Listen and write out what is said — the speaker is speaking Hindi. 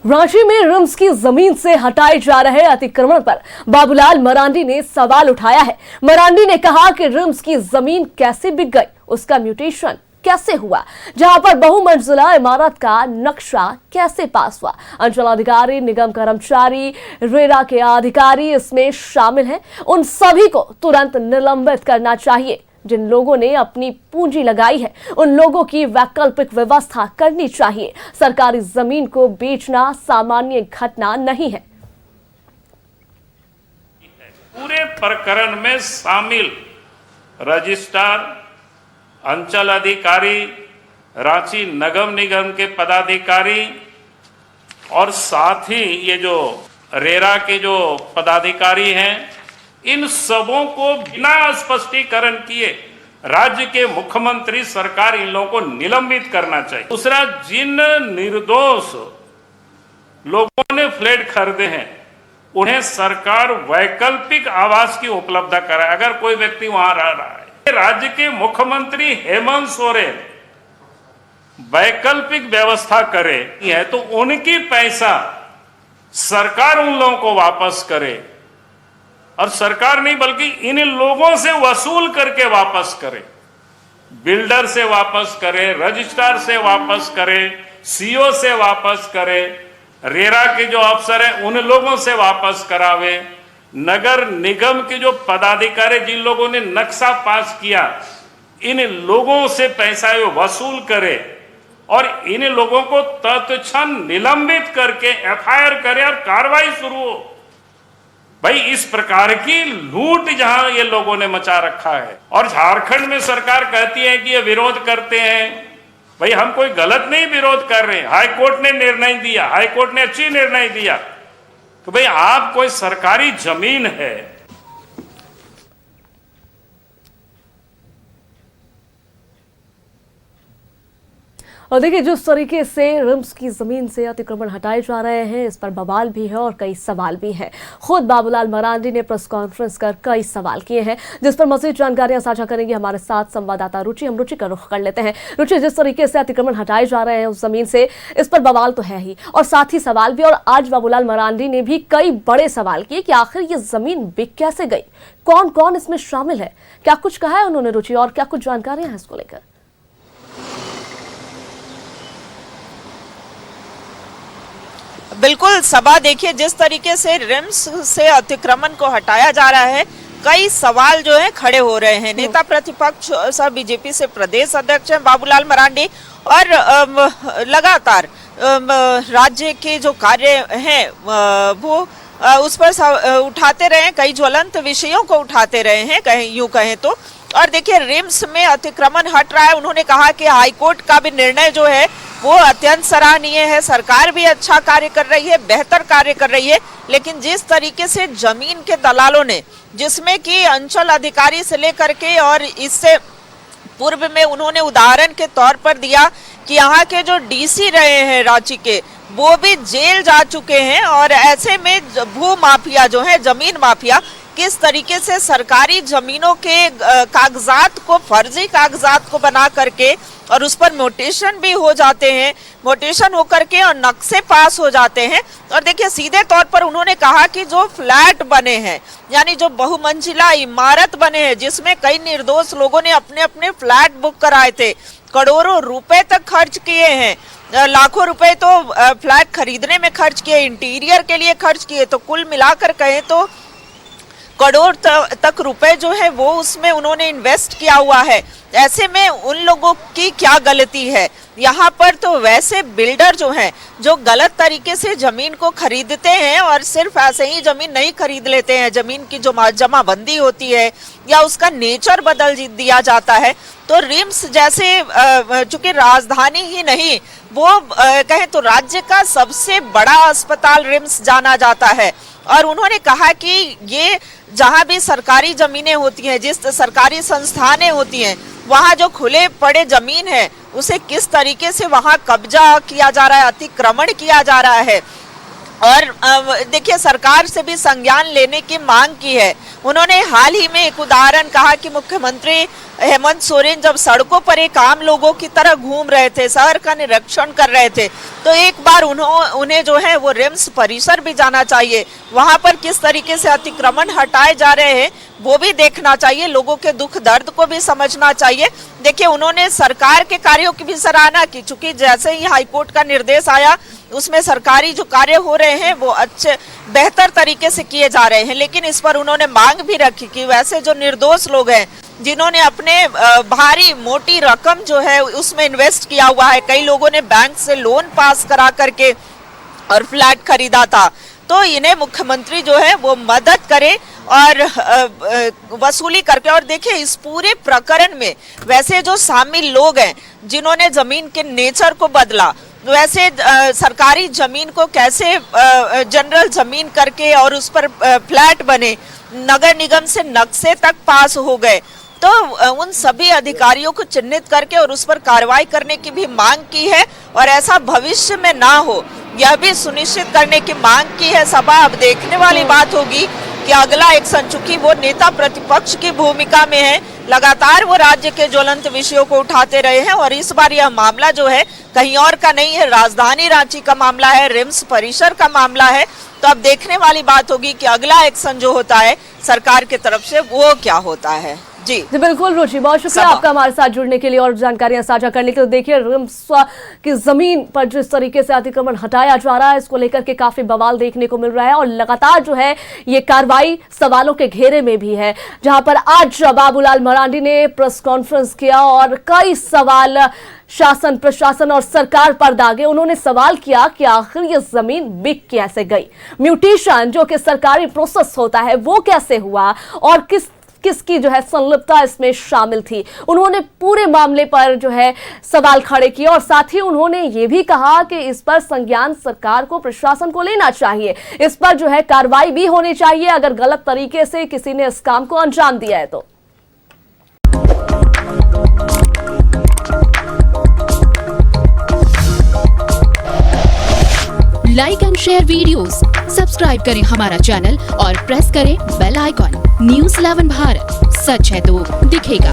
रांची में रिम्स की जमीन से हटाए जा रहे अतिक्रमण पर बाबूलाल मरांडी ने सवाल उठाया है। मरांडी ने कहा कि रिम्स की जमीन कैसे बिक गई, उसका म्यूटेशन कैसे हुआ, जहां पर बहुमंजिला इमारत का नक्शा कैसे पास हुआ। अंचलाधिकारी, निगम कर्मचारी, रेरा के अधिकारी इसमें शामिल हैं। उन सभी को तुरंत निलंबित करना चाहिए। जिन लोगों ने अपनी पूंजी लगाई है उन लोगों की वैकल्पिक व्यवस्था करनी चाहिए। सरकारी जमीन को बेचना सामान्य घटना नहीं है। पूरे प्रकरण में शामिल रजिस्ट्रार, अंचल अधिकारी, रांची नगर निगम के पदाधिकारी और साथ ही ये जो रेरा के जो पदाधिकारी हैं, इन सबों को बिना स्पष्टीकरण किए राज्य के मुख्यमंत्री सरकार इन लोगों को निलंबित करना चाहिए। दूसरा, जिन निर्दोष लोगों ने फ्लैट खरीदे हैं उन्हें सरकार वैकल्पिक आवास की उपलब्धता कराए। अगर कोई व्यक्ति वहां रह रहा है, राज्य के मुख्यमंत्री हेमंत सोरेन वैकल्पिक व्यवस्था करे है तो उनकी पैसा सरकार उन लोगों को वापस करे, और सरकार नहीं बल्कि इन लोगों से वसूल करके वापस करे। बिल्डर से वापस करे, रजिस्ट्रार से वापस करे, सीओ से वापस करे, रेरा के जो अफसर हैं उन लोगों से वापस करावे, नगर निगम के जो पदाधिकारी जिन लोगों ने नक्शा पास किया इन लोगों से पैसा वसूल करे और इन लोगों को तत्क्षण निलंबित करके एफआईआर करे और कार्रवाई शुरू हो। भाई, इस प्रकार की लूट जहां ये लोगों ने मचा रखा है, और झारखंड में सरकार कहती है कि ये विरोध करते हैं। भाई, हम कोई गलत नहीं विरोध कर रहे हैं। हाई कोर्ट ने निर्णय दिया, हाई कोर्ट ने अच्छी निर्णय दिया कि भाई आप कोई सरकारी जमीन है, और देखिए जिस तरीके से रिम्स की जमीन से अतिक्रमण हटाए जा रहे हैं, इस पर बवाल भी है और कई सवाल भी हैं। खुद बाबूलाल मरांडी ने प्रेस कॉन्फ्रेंस कर कई सवाल किए हैं, जिस पर मजीद जानकारियां साझा करेंगे हमारे साथ संवाददाता रुचि। हम रुचि का रुख कर लेते हैं। रुचि, जिस तरीके से अतिक्रमण हटाए जा रहे हैं उस जमीन से, इस पर बवाल तो है ही और साथ ही सवाल भी। और आज बाबूलाल मरांडी ने भी कई बड़े सवाल किए कि आखिर ये जमीन बिक कैसे गई, कौन कौन इसमें शामिल है, क्या कुछ कहा है उन्होंने रुचि, और क्या कुछ जानकारियां हैं इसको लेकर। बिल्कुल सभा, देखिए जिस तरीके से रिम्स से अतिक्रमण को हटाया जा रहा है, कई सवाल जो है खड़े हो रहे हैं। नेता प्रतिपक्ष सह बीजेपी से प्रदेश अध्यक्ष हैं बाबूलाल मरांडी, और लगातार राज्य के जो कार्य हैं वो उस पर उठाते रहे हैं, कई ज्वलंत विषयों को उठाते रहे हैं, कहीं यूं कहें तो। और देखिए रिम्स में अतिक्रमण हट रहा है। उन्होंने कहा कि हाईकोर्ट का भी निर्णय जो है वो अत्यंत सराहनीय है, सरकार भी अच्छा कार्य कर रही है, बेहतर कार्य कर रही है। लेकिन जिस तरीके से जमीन के दलालों ने, जिसमें कि अंचल अधिकारी से लेकर के और इससे पूर्व में उन्होंने उदाहरण के तौर पर दिया कि यहाँ के जो डीसी रहे हैं रांची के, वो भी जेल जा चुके हैं। और ऐसे में भू माफिया जो है, जमीन माफिया, किस तरीके से सरकारी जमीनों के कागजात को, फर्जी कागजात को बना करके और उस पर म्यूटेशन भी हो जाते हैं, म्यूटेशन होकर के और नक्शे पास हो जाते हैं। और देखिए सीधे तौर पर उन्होंने कहा कि जो फ्लैट बने हैं, यानी जो बहुमंजिला इमारत बने हैं जिसमें कई निर्दोष लोगों ने अपने अपने फ्लैट बुक कराए थे, करोड़ों रुपए तक खर्च किए हैं, लाखों रुपए तो फ्लैट खरीदने में खर्च किए, इंटीरियर के लिए खर्च किए, तो कुल मिलाकर कहें तो करोड़ तक रुपए जो है वो उसमें उन्होंने इन्वेस्ट किया हुआ है। ऐसे में उन लोगों की क्या गलती है? यहाँ पर तो वैसे बिल्डर जो हैं, जो गलत तरीके से जमीन को खरीदते हैं और सिर्फ ऐसे ही जमीन नहीं खरीद लेते हैं, जमीन की जो जमाबंदी होती है या उसका नेचर बदल दिया जाता है। तो रिम्स जैसे चूंकि राजधानी ही नहीं, वो कहें तो राज्य का सबसे बड़ा अस्पताल रिम्स जाना जाता है। और उन्होंने कहा कि ये जहां भी सरकारी जमीनें होती हैं, जिस सरकारी संस्थानें होती हैं, वहां जो खुले पड़े जमीन है उसे किस तरीके से वहां कब्जा किया जा रहा है, अतिक्रमण किया जा रहा है। और देखिए सरकार से भी संज्ञान लेने की मांग की है। उन्होंने हाल ही में एक उदाहरण कहा कि मुख्यमंत्री हेमंत सोरेन जब सड़कों पर एक आम लोगों की तरह घूम रहे थे, शहर का निरीक्षण कर रहे थे, तो एक बार उन्हें जो है वो रिम्स परिसर भी जाना चाहिए। वहां पर किस तरीके से अतिक्रमण हटाए जा रहे हैं वो भी देखना चाहिए, लोगों के दुख दर्द को भी समझना चाहिए। देखिए उन्होंने सरकार के कार्यों की भी सराहना की, चूंकि जैसे ही हाईकोर्ट का निर्देश आया उसमें सरकारी जो कार्य हो रहे हैं वो अच्छे बेहतर तरीके से किए जा रहे हैं, लेकिन इस पर उन्होंने मांग भी रखी कि वैसे जो निर्दोष लोग हैं जिन्होंने अपने भारी मोटी रकम जो है उसमें इन्वेस्ट किया हुआ है, कई लोगों ने बैंक से लोन पास करा करके और फ्लैट खरीदा था, तो इन्हें मुख्यमंत्री जो है वो मदद करे और वसूली करके। और देखिए इस पूरे प्रकरण में वैसे जो शामिल लोग हैं जिन्होंने जमीन के नेचर को बदला, वैसे सरकारी जमीन को कैसे जनरल जमीन करके और उस पर फ्लैट बने, नगर निगम से नक्शे तक पास हो गए, तो उन सभी अधिकारियों को चिन्हित करके और उस पर कार्रवाई करने की भी मांग की है और ऐसा भविष्य में ना हो यह भी सुनिश्चित करने की मांग की है सभा। अब देखने वाली बात होगी कि अगला एक्शन, चूंकि वो नेता प्रतिपक्ष की भूमिका में है, लगातार वो राज्य के ज्वलंत विषयों को उठाते रहे हैं और इस बार यह मामला जो है कहीं और का नहीं है, राजधानी रांची का मामला है, रिम्स परिसर का मामला है। तो अब देखने वाली बात होगी कि अगला एक्शन जो होता है सरकार की तरफ से वो क्या होता है। जी बिल्कुल रुचि, बहुत शुक्रिया आपका हमारे साथ जुड़ने के लिए और जानकारियां साझा करने के लिए। देखिए रिम्स की जमीन पर जिस तरीके से अतिक्रमण हटाया जा रहा है इसको लेकर के काफी बवाल देखने को मिल रहा है और लगातार जो है ये कार्रवाई सवालों के घेरे में भी है, जहां पर आज बाबूलाल मरांडी ने प्रेस कॉन्फ्रेंस किया और कई सवाल शासन प्रशासन और सरकार पर दागे। उन्होंने सवाल किया कि आखिर ये जमीन बिक कैसे गई, म्यूटेशन जो कि सरकारी प्रोसेस होता है वो कैसे हुआ और किसकी जो है संलिप्तता इसमें शामिल थी। उन्होंने पूरे मामले पर जो है सवाल खड़े किए और साथ ही उन्होंने ये भी कहा कि इस पर संज्ञान सरकार को प्रशासन को लेना चाहिए, इस पर जो है कार्रवाई भी होनी चाहिए अगर गलत तरीके से किसी ने इस काम को अंजाम दिया है तो। Like and share videos, subscribe करें हमारा चैनल और प्रेस करें बेल आइकॉन। न्यूज़ 11 भारत, सच है तो दिखेगा।